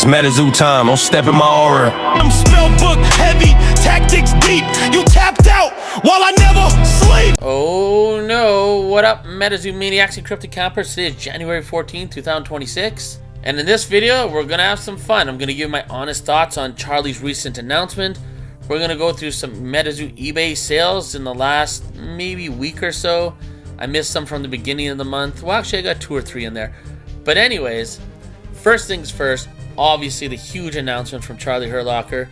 It's MetaZoo time, don't step in my aura. I'm spellbook heavy, tactics deep. You tapped out while I never sleep. Oh no, what up MetaZoo Maniacs and Cryptic Campers? Today is January 14, 2026. And in this video, we're gonna have some fun. I'm gonna give my honest thoughts on Charlie's recent announcement. We're gonna go through some MetaZoo eBay sales in the last maybe week or so. I missed some from the beginning of the month. Well, actually I got 2 or 3 in there. But anyways, first things first, obviously the huge announcement from Charlie Herlocker.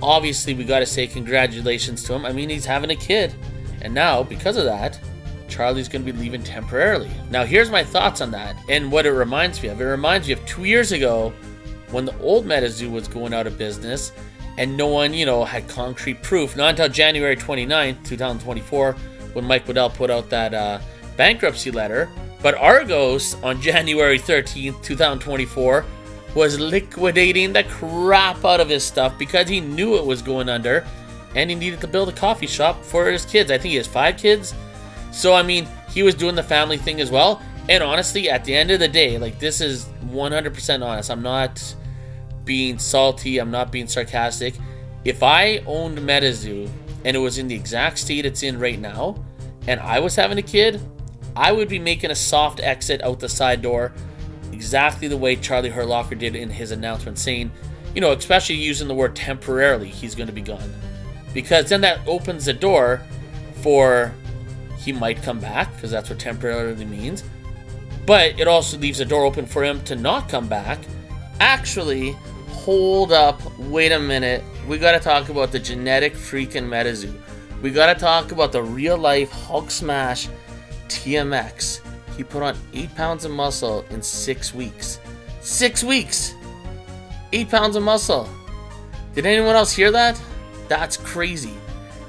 Obviously we gotta say congratulations to him. I mean, he's having a kid. And now, because of that, Charlie's gonna be leaving temporarily. Now here's my thoughts on that and what it reminds me of. It reminds me of 2 years ago when the old MetaZoo was going out of business and no one, had concrete proof. Not until January 29th, 2024, when Mike Waddell put out that bankruptcy letter. But Argos on January 13th, 2024 was liquidating the crap out of his stuff because he knew it was going under and he needed to build a coffee shop for his kids. I think he has 5 kids. So, I mean, he was doing the family thing as well. And honestly, at the end of the day, like, this is 100% honest. I'm not being salty. I'm not being sarcastic. If I owned MetaZoo and it was in the exact state it's in right now, and I was having a kid, I would be making a soft exit out the side door, exactly the way Charlie Herlocker did in his announcement, saying, especially using the word temporarily, he's going to be gone. Because then that opens the door for he might come back, because that's what temporarily means. But it also leaves the door open for him to not come back. Actually, hold up, wait a minute. We got to talk about the genetic freaking MetaZoo. We got to talk about the real life Hulk smash TMX. He put on 8 pounds of muscle in 6 weeks. 6 weeks! 8 pounds of muscle. Did anyone else hear that? That's crazy.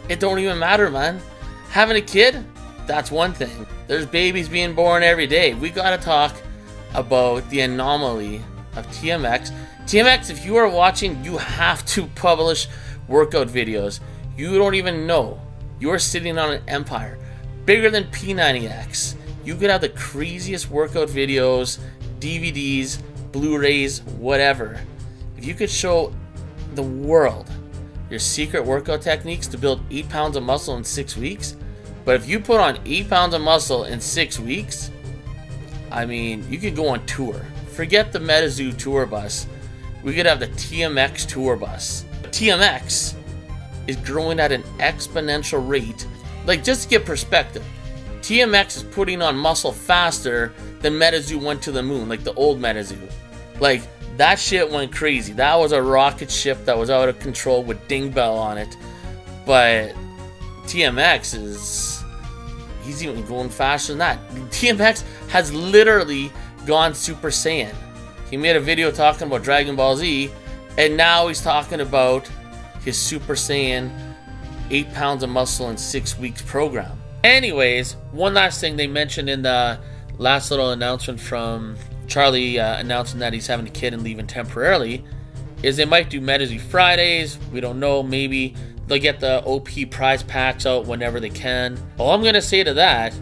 It don't even matter, man. Having a kid? That's one thing. There's babies being born every day. We gotta talk about the anomaly of TMX. TMX, if you are watching, you have to publish workout videos. You don't even know. You are sitting on an empire bigger than P90X. You could have the craziest workout videos, DVDs, Blu-rays, whatever. If you could show the world your secret workout techniques to build 8 pounds of muscle in 6 weeks, but if you put on 8 pounds of muscle in 6 weeks, I mean, you could go on tour. Forget the MetaZoo tour bus. We could have the TMX tour bus. TMX is growing at an exponential rate. Like, just to get perspective, TMX is putting on muscle faster than MetaZoo went to the moon, like the old MetaZoo. Like, that shit went crazy. That was a rocket ship that was out of control with Ding Bell on it. But TMX he's even going faster than that. TMX has literally gone Super Saiyan. He made a video talking about Dragon Ball Z, and now he's talking about his Super Saiyan 8 pounds of muscle in 6 weeks program. Anyways, one last thing they mentioned in the last little announcement from Charlie announcing that he's having a kid and leaving temporarily is they might do MetaZoo Fridays. We don't know. Maybe they'll get the OP prize packs out whenever they can. All I'm going to say to that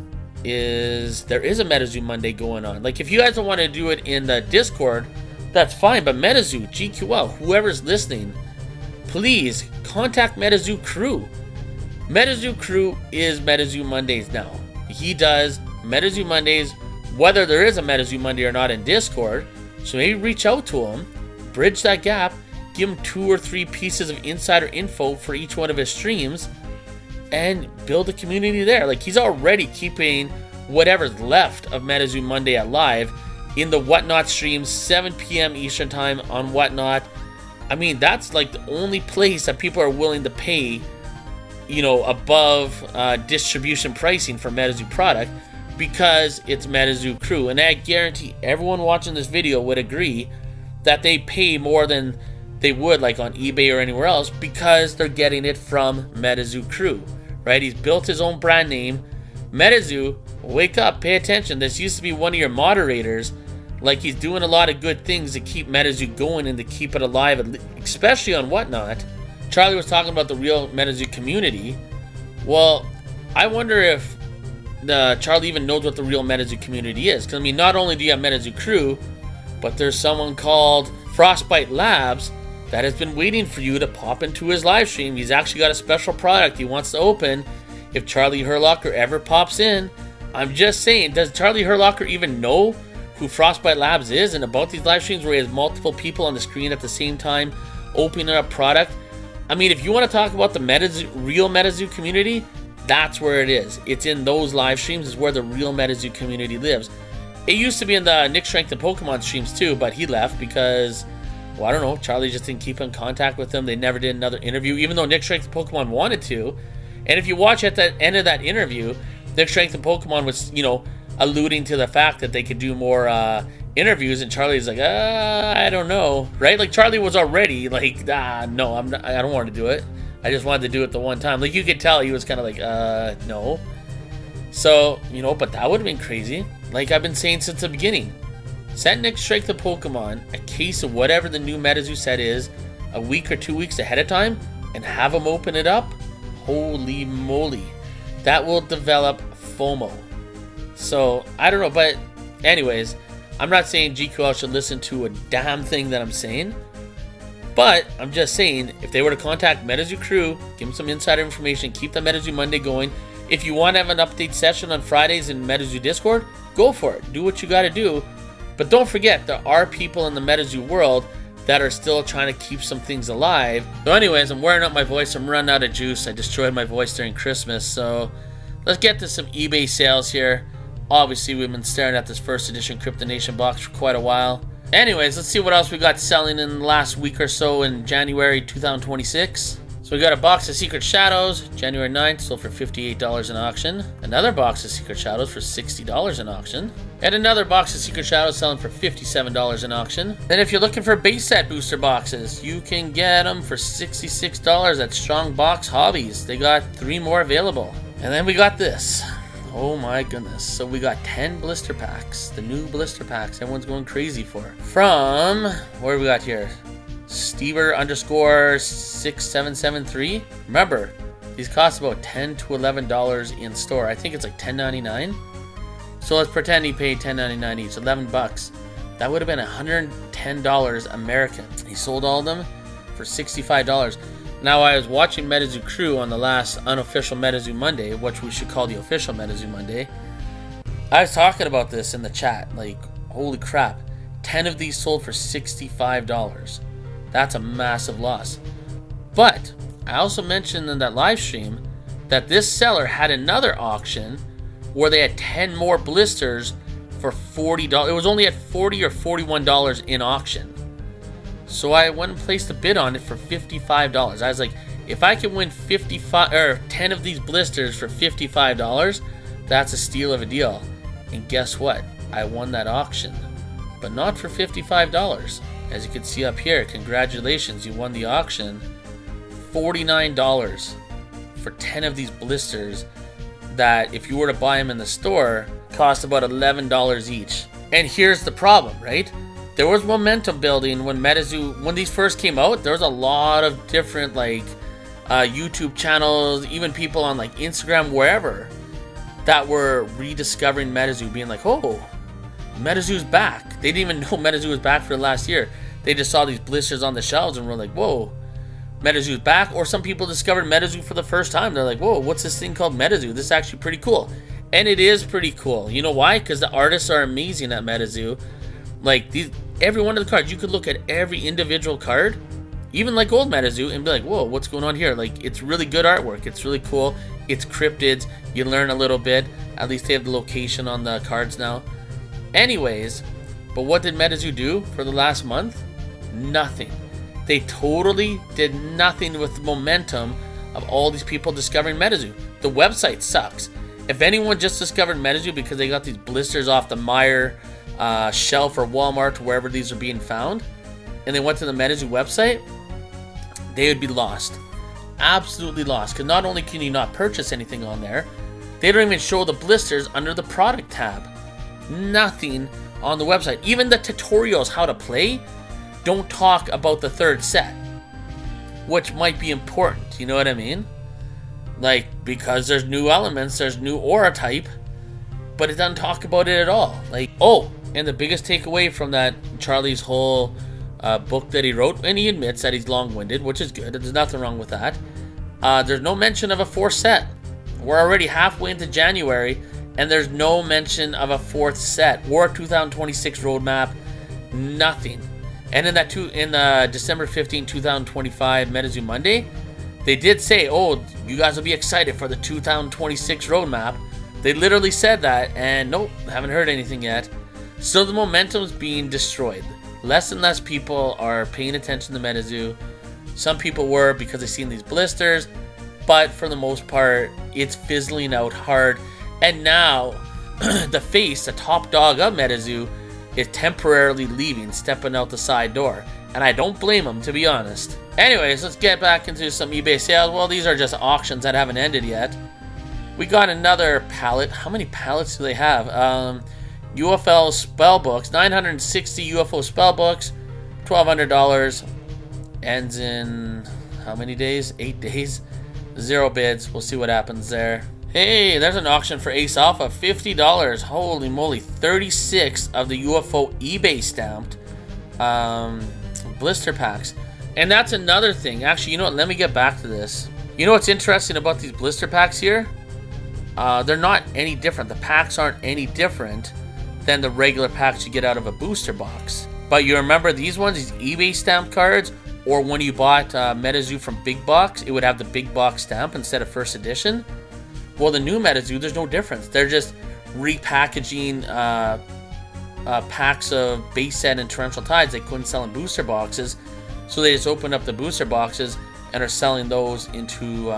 is there is a MetaZoo Monday going on. Like, if you guys don't want to do it in the Discord, that's fine. But MetaZoo, GQL, whoever's listening, please contact MetaZoo Crew. MetaZoo Crew is MetaZoo Mondays now. He does MetaZoo Mondays, whether there is a MetaZoo Monday or not in Discord. So maybe reach out to him, bridge that gap, give him 2 or 3 pieces of insider info for each one of his streams, and build a community there. Like, he's already keeping whatever's left of MetaZoo Monday alive in the Whatnot streams, 7 p.m. Eastern Time on Whatnot. I mean, that's like the only place that people are willing to pay, above distribution pricing for MetaZoo product, because it's MetaZoo Crew. And I guarantee everyone watching this video would agree that they pay more than they would like on eBay or anywhere else because they're getting it from MetaZoo Crew, right? He's built his own brand name. MetaZoo, wake up, pay attention. This used to be one of your moderators. Like, he's doing a lot of good things to keep MetaZoo going and to keep it alive, especially on Whatnot. Charlie was talking about the real MetaZoo community. Well, I wonder if Charlie even knows what the real MetaZoo community is. Because, I mean, not only do you have MetaZoo Crew, but there's someone called Frostbite Labs that has been waiting for you to pop into his live stream. He's actually got a special product he wants to open if Charlie Herlocker ever pops in. I'm just saying, does Charlie Herlocker even know who Frostbite Labs is and about these live streams where he has multiple people on the screen at the same time opening up product? I mean, if you want to talk about the real MetaZoo community, that's where it is. It's in those live streams is where the real MetaZoo community lives. It used to be in the Nick Strength and Pokemon streams too, but he left because, well, I don't know, Charlie just didn't keep in contact with him. They never did another interview, even though Nick Strength and Pokemon wanted to. And if you watch at the end of that interview, Nick Strength and Pokemon was, alluding to the fact that they could do more interviews, and Charlie's like, I don't know, right? Like, Charlie was already like, no, I don't want to do it. I just wanted to do it the one time. Like, you could tell he was kind of like, no. So, but that would have been crazy. Like I've been saying since the beginning, send Nick Strength to Pokemon a case of whatever the new MetaZoo set is a week or 2 weeks ahead of time and have him open it up. Holy moly. That will develop FOMO. So, I don't know, but anyways, I'm not saying GQL should listen to a damn thing that I'm saying, but I'm just saying, if they were to contact MetaZoo crew, give them some insider information, keep the MetaZoo Monday going. If you want to have an update session on Fridays in MetaZoo Discord, go for it. Do what you got to do. But don't forget, there are people in the MetaZoo world that are still trying to keep some things alive. So anyways, I'm wearing out my voice. I'm running out of juice. I destroyed my voice during Christmas. So let's get to some eBay sales here. Obviously, we've been staring at this first edition Crypto Nation box for quite a while. Anyways, let's see what else we got selling in the last week or so in January 2026. So we got a box of Secret Shadows, January 9th, sold for $58 in auction. Another box of Secret Shadows for $60 in auction. And another box of Secret Shadows selling for $57 in auction. Then if you're looking for base set booster boxes, you can get them for $66 at Strong Box Hobbies. They got 3 more available. And then we got this. Oh my goodness. So we got 10 blister packs. The new blister packs everyone's going crazy for. From, what do we got here? Stever_6773. Remember, these cost about $10 to $11 in store. I think it's like $10.99. So let's pretend he paid $10.99 each, $11. That would have been $110 American. He sold all of them for $65. Now, I was watching MetaZoo Crew on the last unofficial MetaZoo Monday, which we should call the official MetaZoo Monday. I was talking about this in the chat, like, holy crap. 10 of these sold for $65. That's a massive loss. But I also mentioned in that live stream that this seller had another auction where they had 10 more blisters for $40. It was only at $40 or $41 in auction. So I went and placed a bid on it for $55. I was like, if I can win 10 of these blisters for $55, that's a steal of a deal. And guess what? I won that auction, but not for $55. As you can see up here, congratulations, you won the auction. $49 for 10 of these blisters that, if you were to buy them in the store, cost about $11 each. And here's the problem, right? There was momentum building when these first came out. There was a lot of different YouTube channels, even people on like Instagram, wherever, that were rediscovering MetaZoo, being like, oh, MetaZoo's back. They didn't even know MetaZoo was back for the last year. They just saw these blisters on the shelves and were like, whoa, MetaZoo's back. Or some people discovered MetaZoo for the first time. They're like, whoa, what's this thing called MetaZoo? This is actually pretty cool. And it is pretty cool. You know why? Because the artists are amazing at MetaZoo. Like, every one of the cards, you could look at every individual card, even like old MetaZoo, and be like, whoa, what's going on here? Like, it's really good artwork. It's really cool. It's cryptids. You learn a little bit. At least they have the location on the cards now. Anyways, but what did MetaZoo do for the last month? Nothing. They totally did nothing with the momentum of all these people discovering MetaZoo. The website sucks. If anyone just discovered MetaZoo because they got these blisters off the Meijer shelf or Walmart, wherever these are being found, and they went to the MetaZoo website, they would be lost. Absolutely lost. Because not only can you not purchase anything on there, they don't even show the blisters under the product tab. Nothing on the website. Even the tutorials how to play don't talk about the third set, which might be important. You know what I mean? Like, because there's new elements, there's new aura type, but it doesn't talk about it at all. Like, oh, and the biggest takeaway from that Charlie's whole book that he wrote, and he admits that he's long-winded, which is good. There's nothing wrong with that. There's no mention of a fourth set. We're already halfway into January, and there's no mention of a fourth set or 2026 roadmap. Nothing. And in the December 15, 2025 MetaZoo Monday, they did say, "Oh, you guys will be excited for the 2026 roadmap." They literally said that, and nope, haven't heard anything yet. So the momentum's being destroyed. Less and less people are paying attention to MetaZoo. Some people were because they've seen these blisters, but for the most part, it's fizzling out hard. And now, the top dog of MetaZoo, is temporarily leaving, stepping out the side door. And I don't blame him, to be honest. Anyways, let's get back into some eBay sales. Well, these are just auctions that haven't ended yet. We got another pallet. How many pallets do they have? UFO spellbooks, 960 UFO spellbooks, $1,200. Ends in how many days? 8 days. 0 bids. We'll see what happens there. Hey, there's an auction for Ace Alpha, $50. Holy moly, 36 of the UFO eBay stamped blister packs. And that's another thing. Actually, you know what? Let me get back to this. You know what's interesting about these blister packs here? They're not any different. The packs aren't any different than the regular packs you get out of a booster box. But you remember these ones, these eBay stamped cards, or when you bought MetaZoo from Big Box, it would have the Big Box stamp instead of first edition. Well, the new MetaZoo, there's no difference. They're just repackaging packs of base set and torrential tides they couldn't sell in booster boxes. So they just opened up the booster boxes and are selling those into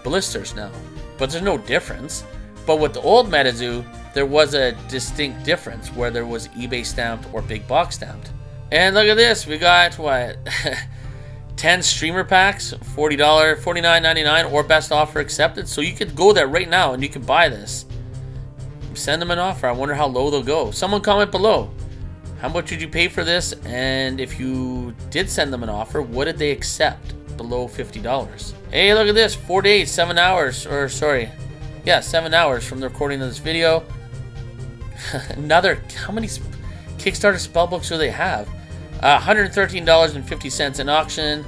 blisters now. But there's no difference. But with the old MetaZoo, there was a distinct difference where there was eBay stamped or big box stamped. And look at this, we got what? 10 streamer packs, $40, $49.99, or best offer accepted. So you could go there right now and you can buy this. Send them an offer. I wonder how low they'll go. Someone comment below. How much would you pay for this? And if you did send them an offer, what did they accept below $50? Hey, look at this, 4 days, 7 hours, or sorry, yeah, 7 hours from the recording of this video. How many Kickstarter spellbooks do they have? $113.50 in auction.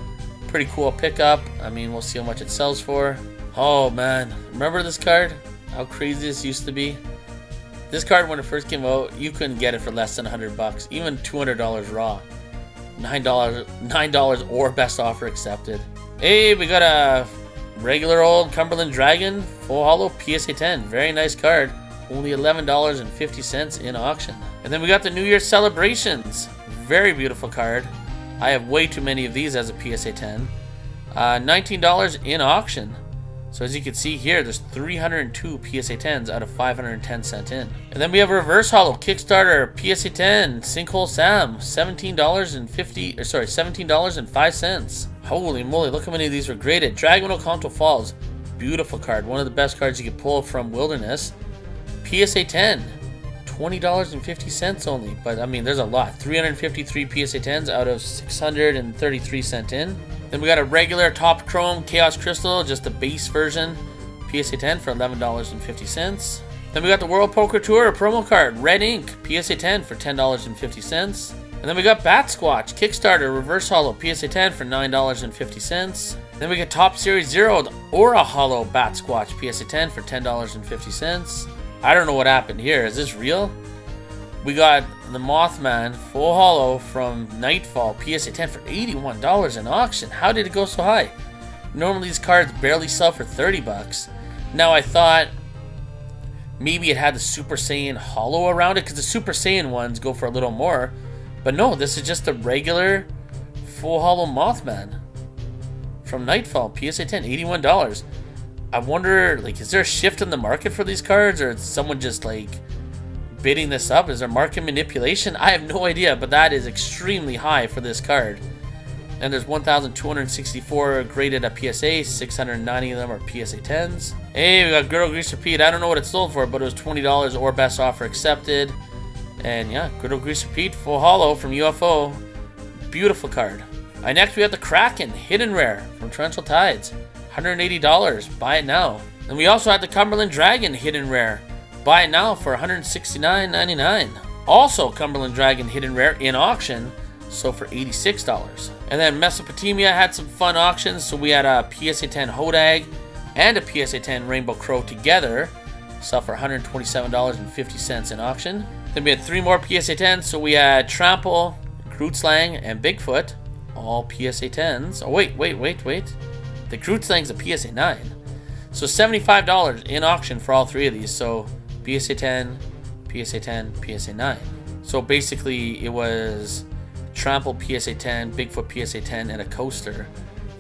Pretty cool pickup. I mean, we'll see how much it sells for. Oh man, remember this card? How crazy this used to be? This card, when it first came out, you couldn't get it for less than $100, even $200 raw. $9 or best offer accepted. Hey, we got a regular old Cumberland Dragon full holo PSA 10. Very nice card. Only $11.50 in auction. And then we got the New Year's Celebrations. Very beautiful card. I have way too many of these as a PSA 10. $19 in auction. So as you can see here, there's 302 PSA 10s out of 510 sent in. And then we have a reverse holo Kickstarter PSA 10 Sinkhole Sam, $17.05. Holy moly, look how many of these were graded. Dragon Oconto Falls, beautiful card. One of the best cards you could pull from Wilderness. PSA 10, $20.50 only. But I mean, there's a lot. 353 PSA 10s out of 633 sent in. Then we got a regular top chrome Chaos Crystal, just the base version, PSA 10 for $11.50. Then we got the World Poker Tour promo card, Red Ink, PSA 10 for $10.50. And then we got Bat Squatch Kickstarter Reverse Holo PSA 10 for $9.50. Then we got Top Series Zero Aura Holo Bat Squatch PSA 10 for $10.50. I don't know what happened here. Is this real? We got the Mothman full holo from Nightfall PSA 10 for $81 in auction. How did it go so high? Normally these cards barely sell for $30. Now I thought maybe it had the Super Saiyan holo around it, because the Super Saiyan ones go for a little more. But no, this is just a regular full holo Mothman from Nightfall PSA 10, $81. I wonder, like, is there a shift in the market for these cards, or is someone just like bidding this up? Is there market manipulation? I have no idea, but that is extremely high for this card. And there's 1,264 graded at PSA, 690 of them are PSA 10s. Hey, we got Griddle Grease Repeat. I don't know what it sold for, but it was $20 or best offer accepted. And yeah, Griddle Grease Repeat, full holo from UFO. Beautiful card. Next we have the Kraken, hidden rare from Torrential Tides. $180, buy it now. And we also had the Cumberland Dragon, hidden rare. Buy it now for $169.99. Also Cumberland Dragon, hidden rare in auction. sold for $86. And then Mesopotamia had some fun auctions. So we had a PSA 10 Hodag and a PSA 10 Rainbow Crow together, sell for $127.50 in auction. Then we had 3 more PSA 10s. So we had Trample, Kreutzlang, and Bigfoot, all PSA 10s. Oh wait. The Kreutzlang's a PSA 9. So $75 in auction for all 3 of these. So PSA 10, PSA 10, PSA 9. So basically it was Trample PSA 10, Bigfoot PSA 10, and a coaster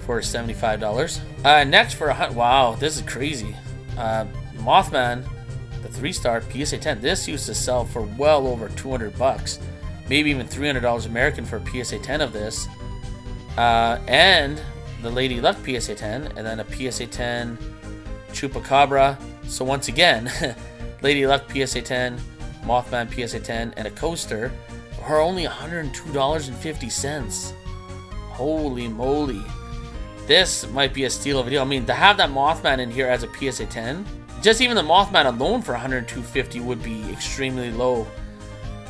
for $75. Next for wow, this is crazy. Mothman, the 3-star PSA 10. This used to sell for well over $200, maybe even $300 American for a PSA 10 of this. And the Lady Luck PSA 10, and then a PSA 10 Chupacabra. So once again, Lady Luck PSA 10, Mothman PSA 10, and a coaster are only $102.50. Holy moly. This might be a steal of a deal. I mean, to have that Mothman in here as a PSA 10, just even the Mothman alone for $102.50 would be extremely low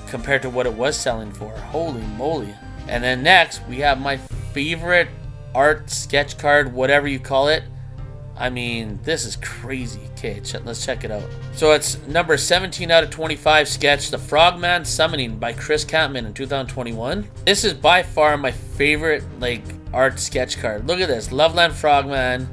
compared to what it was selling for. Holy moly. And then next, we have my favorite art sketch card, whatever you call it. I mean, this is crazy. Okay, let's check it out. So it's number 17 out of 25 sketch, The Frogman Summoning by Chris Catman in 2021. This is by far my favorite art sketch card. Look at this, Loveland Frogman,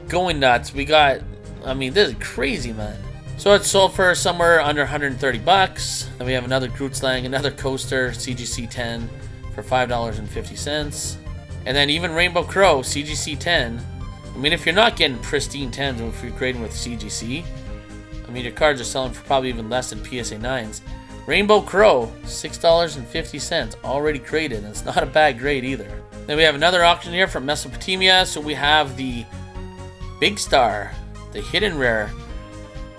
going nuts. We got, I mean, this is crazy, man. So it's sold for somewhere under $130. Then we have another Kreutzlang, another coaster, CGC 10 for $5.50. And then even Rainbow Crow, CGC 10. I mean, if you're not getting pristine 10s, if you're grading with CGC, I mean, your cards are selling for probably even less than PSA 9s. Rainbow Crow, $6.50, already graded, and it's not a bad grade either. Then we have another auction here from Mesopotamia. So we have the Big Star, the Hidden Rare,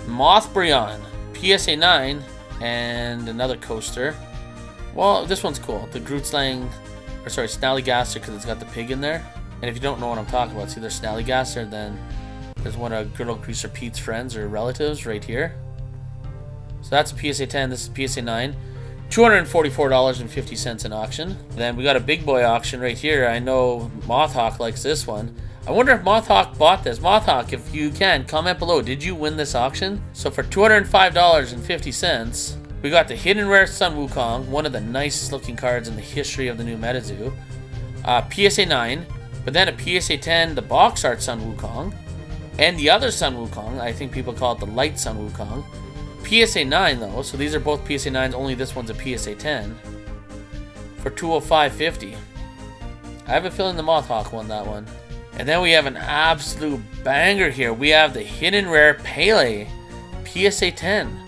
Mothbrion, PSA 9, and another coaster. Well, this one's cool. The Kreutzlang, or sorry, Snallygaster, because it's got the pig in there. And if you don't know what I'm talking about, it's either Snallygaster, then there's one of Good Old Greaser Pete's friends or relatives right here. So that's a PSA 10, this is PSA 9. $244.50 in auction. Then we got a big boy auction right here. I know Mothhawk likes this one. I wonder if Mothhawk bought this. Mothhawk, if you can, comment below. Did you win this auction? So for $205.50, we got the Hidden Rare Sun Wukong, one of the nicest looking cards in the history of the new MetaZoo. PSA 9, but then a PSA 10, the box art Sun Wukong, and the other Sun Wukong. I think people call it the light Sun Wukong. PSA 9 though, so these are both PSA 9s, only this one's a PSA 10 for $205.50. I have a feeling the Mothhawk won that one. And then we have an absolute banger here. We have the Hidden Rare Pele PSA 10.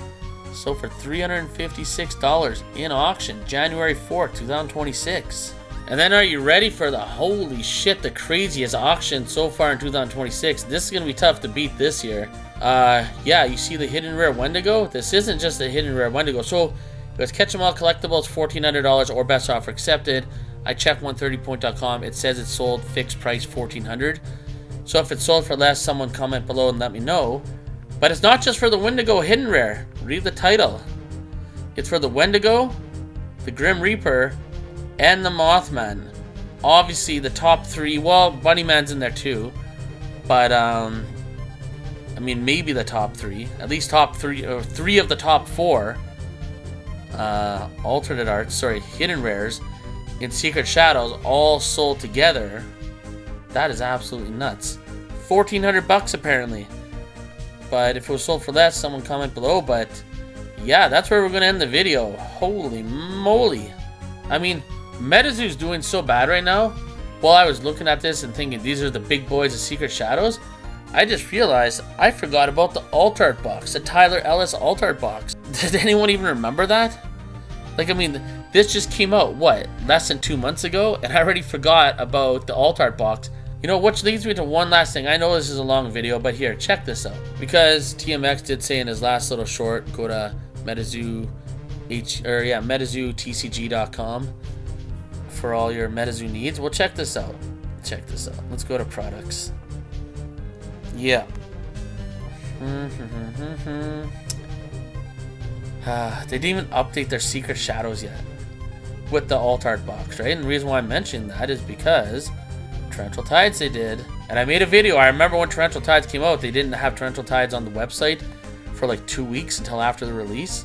So for $356 in auction, January 4th, 2026. And then are you ready for the holy shit, the craziest auction so far in 2026? This is going to be tough to beat this year. Yeah, you see the Hidden Rare Wendigo? This isn't just a Hidden Rare Wendigo. So it was Catch 'em All Collectibles, $1,400 or best offer accepted. I checked 130point.com. It says it's sold fixed price $1,400. So if it's sold for less, someone comment below and let me know. But it's not just for the Wendigo Hidden Rare. Read the title. It's for the Wendigo, the Grim Reaper, and the Mothman. Obviously the top 3, well, Bunnyman's in there too. But I mean, maybe the top 3. At least top 3, or 3 of the top 4 alternate arts, sorry, hidden rares in Secret Shadows all sold together. That is absolutely nuts. $1,400 apparently. But if it was sold for less, someone comment below. But yeah, that's where we're going to end the video. Holy moly. I mean, MetaZoo's doing so bad right now. While I was looking at this and thinking these are the big boys of Secret Shadows, I just realized I forgot about the alt art box, the Tyler Ellis alt art box. Did anyone even remember that? Like, I mean, this just came out, what, less than 2 months ago? And I already forgot about the alt art box. You know, which leads me to one last thing. I know this is a long video, but here, check this out. Because TMX did say in his last little short, go to MetaZooTCG.com for all your MetaZoo needs. Well, check this out. Check this out. Let's go to products. Yeah. They didn't even update their Secret Shadows yet. with the alt art box, right? And the reason why I'm mentioning that is because Torrential Tides they did. And I made a video. I remember when Torrential Tides came out, they didn't have Torrential Tides on the website for like 2 weeks until after the release.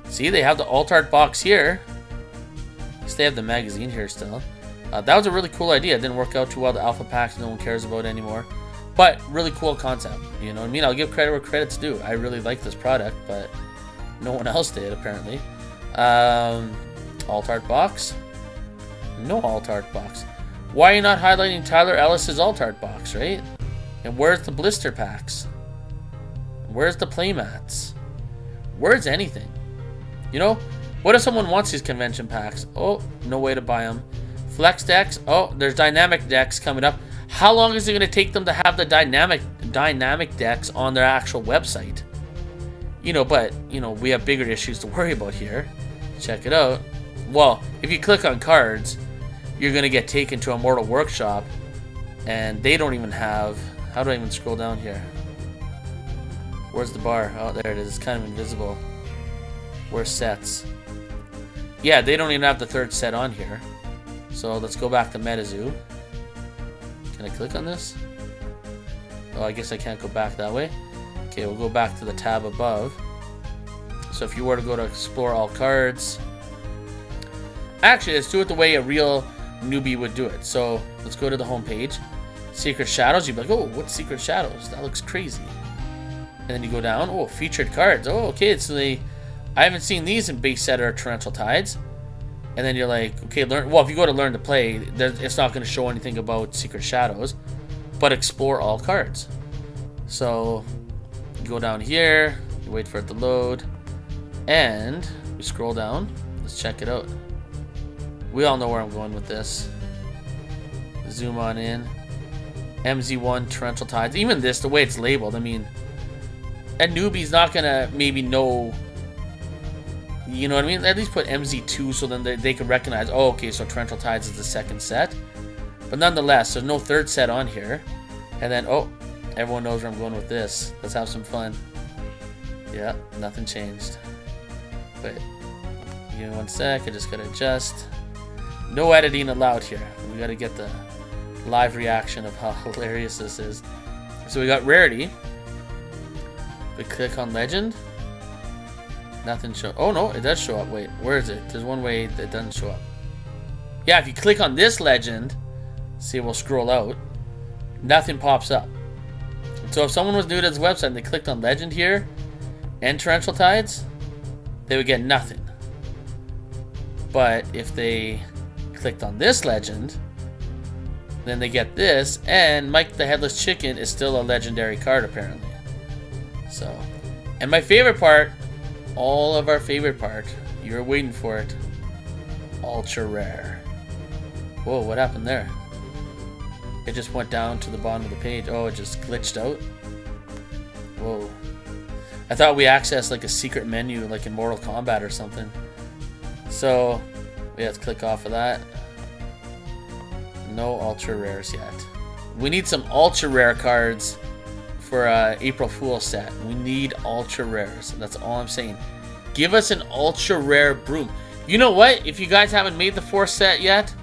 See, they have the alt art box here. At least they have the magazine here still. That was a really cool idea. It didn't work out too well. The alpha packs no one cares about anymore. But really cool concept. You know what I mean? I'll give credit where credit's due. I really like this product, but no one else did apparently. Alt art box. No alt art box. Why are you not highlighting Tyler Ellis's alt art box, right? And where's the blister packs? Where's the playmats? Where's anything? You know, what if someone wants these convention packs? Oh, no way to buy them. Flex decks. Oh, there's dynamic decks coming up. How long is it going to take them to have the dynamic decks on their actual website? You know, but, you know, we have bigger issues to worry about here. Check it out. Well, if you click on cards, you're going to get taken to a Mortal Workshop, and they don't even have... How do I even scroll down here? Where's the bar? Oh, there it is. It's kind of invisible. Where's sets? Yeah, they don't even have the third set on here. So let's go back to MetaZoo. Can I click on this? Oh, I guess I can't go back that way. Okay, we'll go back to the tab above. So if you were to go to explore all cards... Actually, let's do it the way a real newbie would do it. So let's go to the home page. Secret Shadows. You'd be like, oh, what's Secret Shadows? That looks crazy. And then you go down. Oh, featured cards. Oh, okay. So I haven't seen these in base set or Torrential Tides. And then you're like, okay, learn. Well, if you go to learn to play, it's not going to show anything about Secret Shadows, but explore all cards. So you go down here, you wait for it to load, and we scroll down. Let's check it out. We all know where I'm going with this. Zoom on in. MZ1 Torrential Tides. Even this, the way it's labeled, I mean, a newbie's not going to maybe know. You know what I mean? At least put MZ2 so then they can recognize, oh, okay, so Torrential Tides is the second set. But nonetheless, there's no third set on here. And then, oh, everyone knows where I'm going with this. Let's have some fun. Yeah, nothing changed. Wait, give me 1 sec. I just got to adjust. No editing allowed here. We got to get the live reaction of how hilarious this is. So we got Rarity. We click on Legend. Nothing show. Oh no, it does show up. Wait, where is it? There's one way that doesn't show up. Yeah, if you click on this legend, see, we'll scroll out. Nothing pops up. So if someone was new to this website and they clicked on Legend here and Torrential Tides, they would get nothing. But if they clicked on this legend, then they get this, and Mike the Headless Chicken is still a legendary card apparently. So, and my favorite part, all of our favorite part, you're waiting for it, ultra rare. Whoa, what happened there? It just went down to the bottom of the page. Oh, it just glitched out. Whoa. I thought we accessed like a secret menu like in Mortal Kombat or something. So, we have to click off of that. No ultra rares yet. We need some ultra rare cards for April Fool's set. We need ultra rares. That's all I'm saying. Give us an ultra rare broom. You know what? If you guys haven't made the 4th set yet,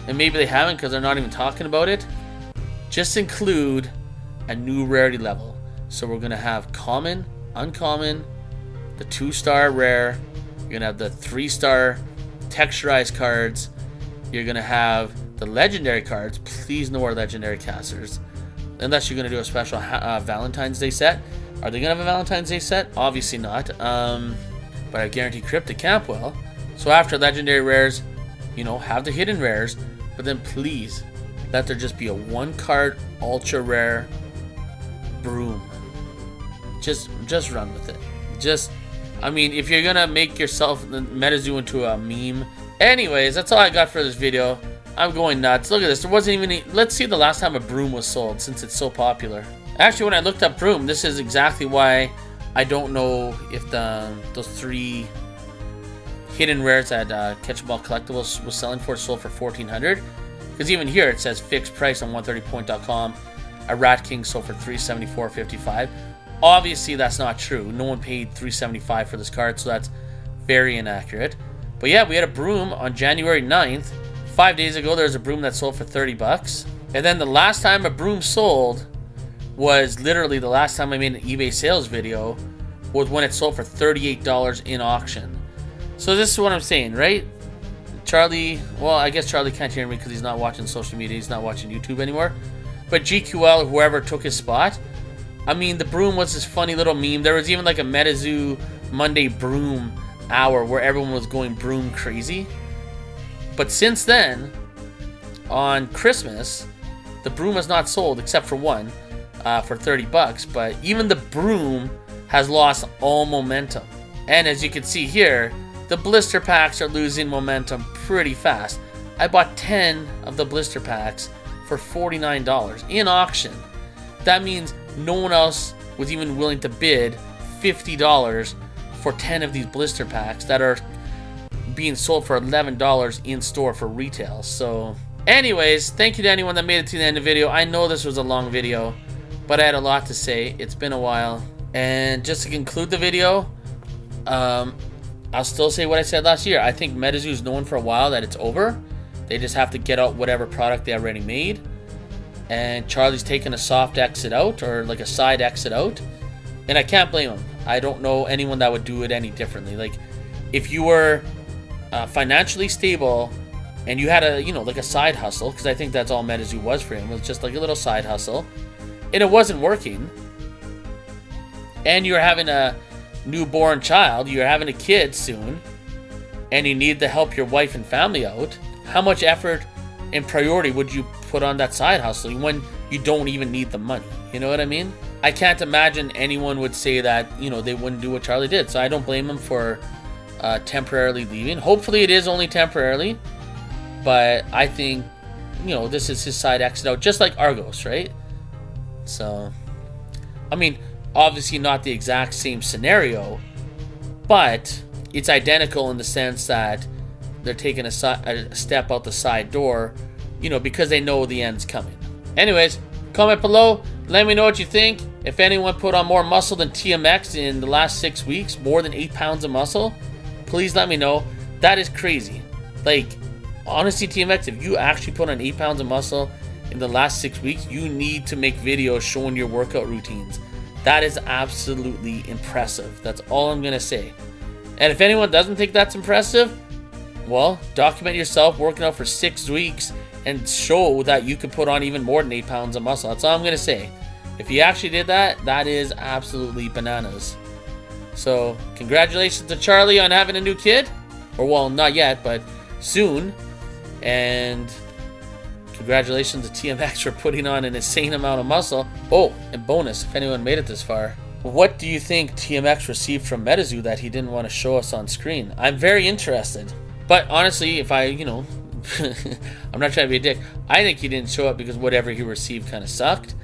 and maybe they haven't because they're not even talking about it, just include a new rarity level. So we're going to have common, uncommon, the 2-star rare, you're going to have the 3-star texturized cards, you're going to have the legendary cards. Please no more legendary casters. Unless you're going to do a special Valentine's Day set. Are they going to have a Valentine's Day set? Obviously not. But I guarantee Cryptic Camp will. So after legendary rares, you know, have the hidden rares. But then please, let there just be a 1-card ultra rare broom. Just run with it. I mean, if you're going to make yourself the MetaZoo into a meme. Anyways, that's all I got for this video. I'm going nuts. Look at this. There wasn't even any... Let's see the last time a broom was sold, since it's so popular. Actually, when I looked up broom, this is exactly why I don't know if those 3 hidden rares that Catchable Collectibles was selling for sold for $1,400. Because even here it says fixed price on 130point.com. A Rat King sold for $374.55. Obviously, that's not true. No one paid $375 for this card, so that's very inaccurate. But yeah, we had a broom on January 9th. 5 days ago, there was a broom that sold for 30 bucks. And then the last time a broom sold was literally the last time I made an eBay sales video, was when it sold for $38 in auction. So this is what I'm saying, right? Charlie, well, I guess Charlie can't hear me because he's not watching social media. He's not watching YouTube anymore. But GQL, whoever took his spot, I mean, the broom was this funny little meme. There was even like a MetaZoo Monday broom hour where everyone was going broom crazy. But since then, on Christmas, the broom has not sold except for one for 30 bucks. But even the broom has lost all momentum. And as you can see here, the blister packs are losing momentum pretty fast. I bought 10 of the blister packs for $49 in auction. That means no one else was even willing to bid $50 for 10 of these blister packs that are being sold for $11 in store for retail. So anyways, thank you to anyone that made it to the end of the video. I know this was a long video, but I had a lot to say. It's been a while. And just to conclude the video, I'll still say what I said last year. I think MetaZoo is known for a while that it's over. They just have to get out whatever product they already made. And Charlie's taking a soft exit out, or like a side exit out. And I can't blame him. I don't know anyone that would do it any differently. Like, if you were financially stable and you had a, like a side hustle, because I think that's all MetaZoo was for him, was just like a little side hustle, and it wasn't working, and you're having a newborn child, you're having a kid soon, and you need to help your wife and family out, how much effort and priority would you put on that side hustle when you don't even need the money? You know what I mean? I can't imagine anyone would say that, they wouldn't do what Charlie did. So I don't blame him for temporarily leaving. Hopefully it is only temporarily, but I think, this is his side exit out, just like Argos, right? So, I mean, obviously not the exact same scenario, but it's identical in the sense that they're taking a step out the side door, because they know the end's coming. Anyways, comment below. Let me know what you think. If anyone put on more muscle than TMX in the last 6 weeks, more than 8 pounds of muscle, please let me know. That is crazy. Like, honestly, TMX, if you actually put on 8 pounds of muscle in the last 6 weeks, you need to make videos showing your workout routines. That is absolutely impressive. That's all I'm going to say. And if anyone doesn't think that's impressive, well, document yourself working out for 6 weeks and show that you can put on even more than 8 pounds of muscle. That's all I'm going to say. If you actually did that, that is absolutely bananas. So, congratulations to Charlie on having a new kid. Or, well, not yet, but soon. And congratulations to TMX for putting on an insane amount of muscle. Oh, and bonus, if anyone made it this far, what do you think TMX received from MetaZoo that he didn't want to show us on screen? I'm very interested. But honestly, if I, I'm not trying to be a dick, I think he didn't show up because whatever he received kind of sucked.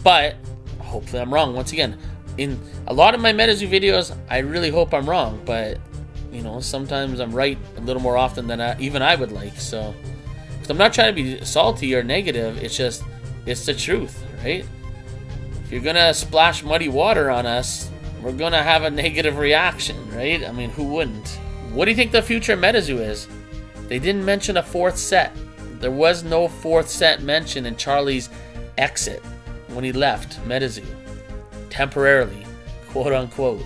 But hopefully I'm wrong. Once again, in a lot of my MetaZoo videos, I really hope I'm wrong. But, sometimes I'm right a little more often than even I would like. So, because I'm not trying to be salty or negative. It's just, it's the truth, right? If you're going to splash muddy water on us, we're going to have a negative reaction, right? I mean, who wouldn't? What do you think the future of MetaZoo is? They didn't mention a 4th set. There was no 4th set mentioned in Charlie's exit when he left MetaZoo. Temporarily, quote unquote.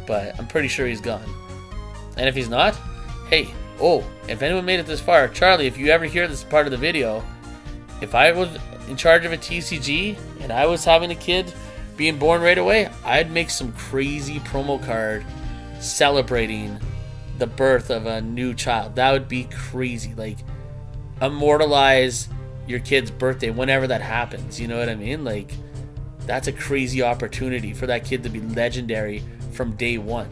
But I'm pretty sure he's gone. And if he's not, hey, if anyone made it this far, Charlie, if you ever hear this part of the video, if I was in charge of a TCG and I was having a kid being born right away, I'd make some crazy promo card celebrating the birth of a new child. That would be crazy. Like, immortalize your kid's birthday whenever that happens. You know what I mean? Like, that's a crazy opportunity for that kid to be legendary from day one.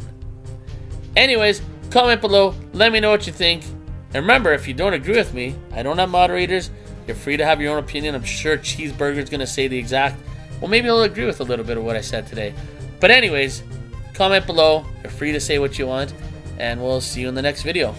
Anyways, comment below. Let me know what you think. And remember, if you don't agree with me, I don't have moderators. You're free to have your own opinion. I'm sure Cheeseburger's going to say the exact... Well, maybe he'll agree with a little bit of what I said today. But anyways, comment below. You're free to say what you want. And we'll see you in the next video.